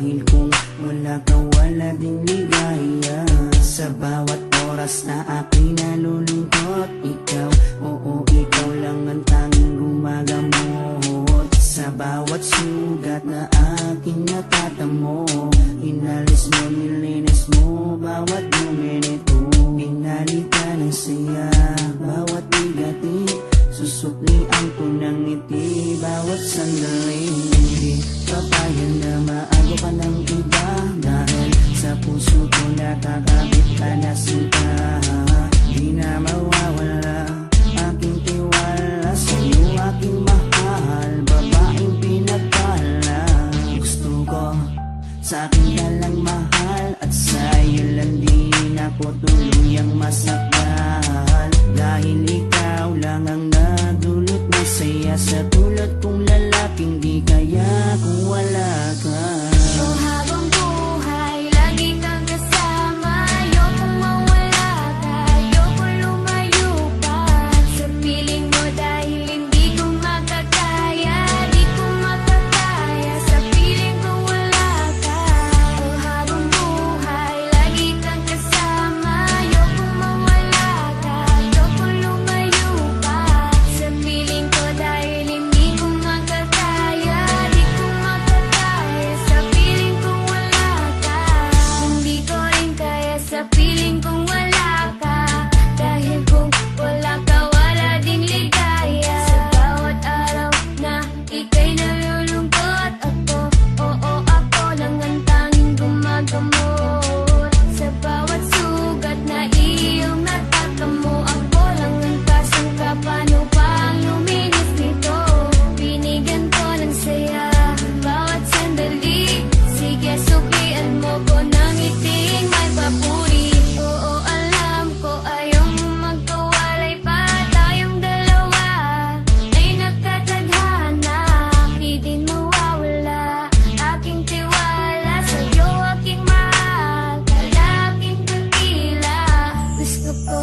Dahil kung wala ka, wala ding ligaya. Sa bawat oras na aking nalulungkot, ikaw, oo, ikaw lang ang tanging gumagamot. Sa bawat sugat na aking natatamo, inalis mo, nilinis mo bawat minuto. Pinalitan ng saya bawat bigatin, susuklian ko ng ngiti bawat sandali. Hindi papayag na maago ka ng iba, dahil sa puso ko nakakabit ka na sinta. Di na mawawala aking tiwala sa'yo, aking mahal, babaeng pinagpala. Gusto ko sa'kin ka lang mahal, at sa'yo lang din ako tuluyang masakal. Dahil ikaw lang ang nagdulot ng saya, sa tulad kong lalaking di kaya kung wala ka. Oh, habang buhay, lagi kang kasama. Ayokong mawala ka, ayokong lumayo pa sa piling mo, dahil hindi ko makakaya, di ko makakaya sa piling ko wala ka. Oh, habang buhay, lagi kang kasama. Ayokong mawala ka, ayokong lumayo pa sa piling ko, dahil hindi ko makakaya, di ko makakaya sa piling ko wala ka. Hindi ko rin kaya sa piling kong wala ka, dahil kung wala ka, wala ding ligaya. Sa bawat araw na ika'y nalulungkot, ako, oo, ako lang ang tanging gumagamot. Sa bawat sugat na iyong natatamo, ako lang ang kasangka. Paano pa ang luminis nito? Binigyan ko ng saya bawat sandali. Sige, suklian mo ko ng ngiting may papuri. Oo, alam ko ayaw mo magkawalay pa, tayong dalawa ay nagkatadhana. Di din mawawala aking tiwala sa'yo, aking mahal, lalaking dakila. Gusto ko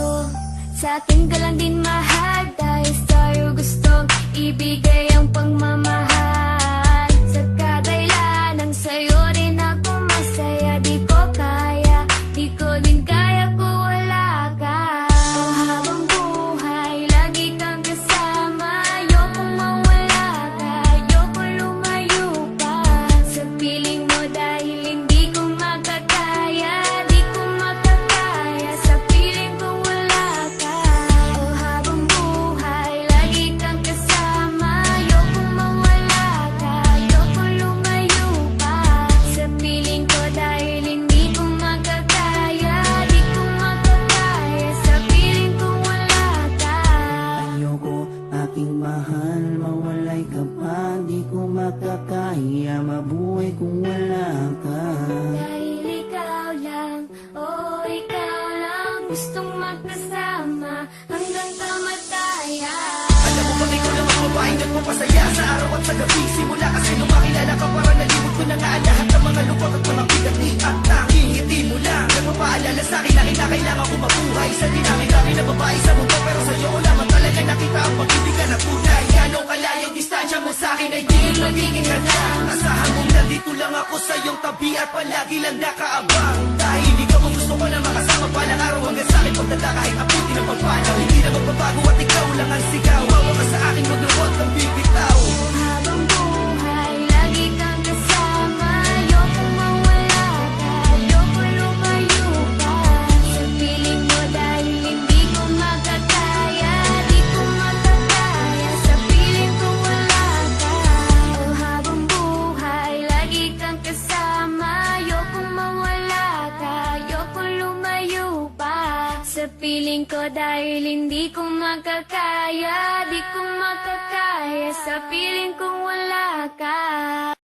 sa'kin ka lang din mahal, dahil sa'yo gustong ibigay ang pagmamahal. Sa kadailanang sa'yo rin ako masaya, di ko kaya, di ko din kaya kung wala ka. Oh, habang buhay, lagi kang kasama. Ayokong mawala ka, ayokong lumayo pa sa piling mo, dahil hindi ko makakaya, di ko makakaya sa piling ko wala ka. Oh, habang buhay, lagi kang kasama. Ayokong mawala ka, ayokong lumayo pa sa piling ko, dahil hindi ko makakaya, di ko makakaya sa piling ko wala ka. Ayoko, aking mahal, mawalay ka pa, di ko makakaya mabuhay kung wala ka. Dahil ikaw lang, oh ikaw lang, gustong magkasama hanggang kamatayan. Alam mo bang ikaw lang ang babaeng nagpapasaya sa araw at sa gabi? Simula kasi nung makilala ka, parang nalimot ko na nga ang lahat ng mga lungkot at mga bigati. At tanging ngiti mo lang nagpapaalala sa'kin na kinakailangan ko mabuhay sa dinami-dami na babae sa mundo. Pero sa'yo ko lamang talaga nakita ang pag-ibig na tunay. Gano'ng kalayong distansya mo sa'kin ay tingin magiging ganda. Asahan mong nandito lang ako sa iyong tabi at palagi lang nakaabang. Dahil ikaw ang gusto ko na makasama palang araw hanggang sa'kin pagdala kahit abuti ng pagpanaw. Hindi na magbabago at ikaw lang ang sigaw. Bawa ka sa akin, magluwag ng bibitaw. Habang buhay, lagi kang kasama. Ayokong mawala ka, ayokong lumayo pa sa piling mo, dahil hindi ko makakaya, di ko makakaya sa piling ko wala ka. Oh, habang buhay, lagi kang kasama. Ayokong mawala ka, ayokong lumayo pa sa piling ko, dahil hindi ko makakaya, di ko makakaya sa piling kong wala ka.